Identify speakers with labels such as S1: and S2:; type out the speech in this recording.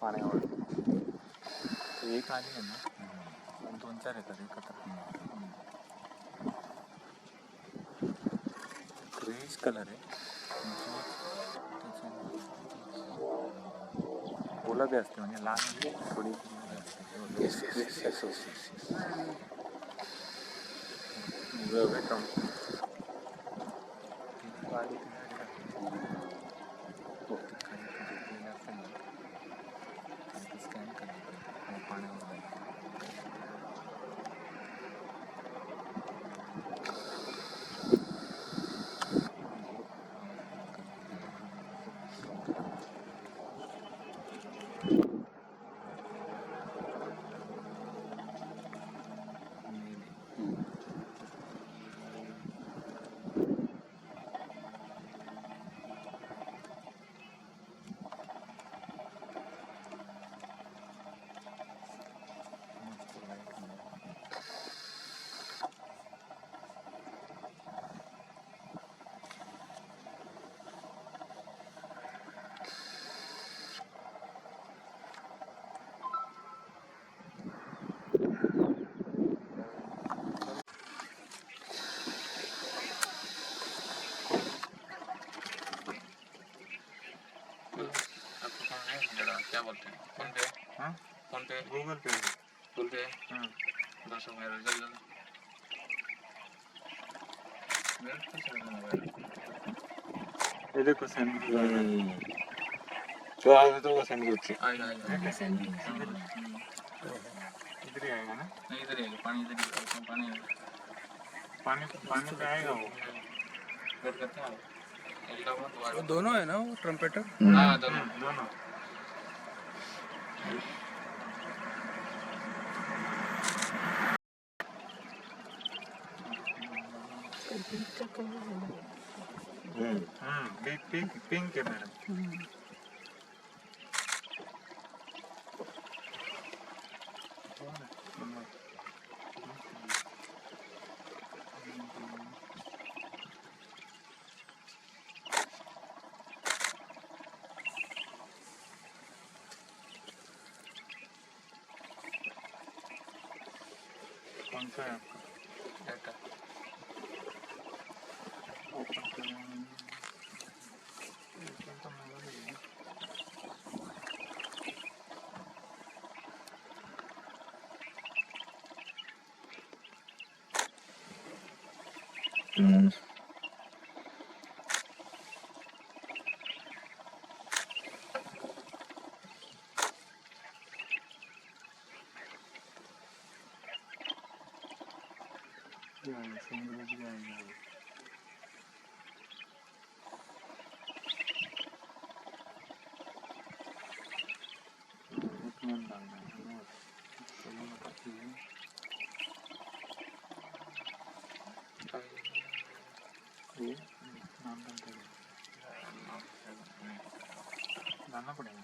S1: पाण्यावर एक आली आहे ना, 2-4 येतात एकत्र. ग्रेश कलर आहे, गुलाबी असते म्हणजे लहान थोडी. स्कॅन करायचं पाण्यावर क्या बोलते हैं? फोन पे? हाँ फोन पे, गूगल पे, गूगल पे। 200 मेरा चल जाना। मेरा कैसे करना है? ये देखो सेंड। जो आएगा तो वो सेंड करते। आएगा इधर ही आएगा ना? नहीं इधर ही आएगा, पानी इधर ही आएगा, पानी पे आएगा वो। वेट करते हैं। वो दोनों है ना वो ट्रम्पेटर? हाँ दोनों। पिंक है मैडम। कौन सा है आपका डाटा? ओपन करें तो डालना पड़ेगा।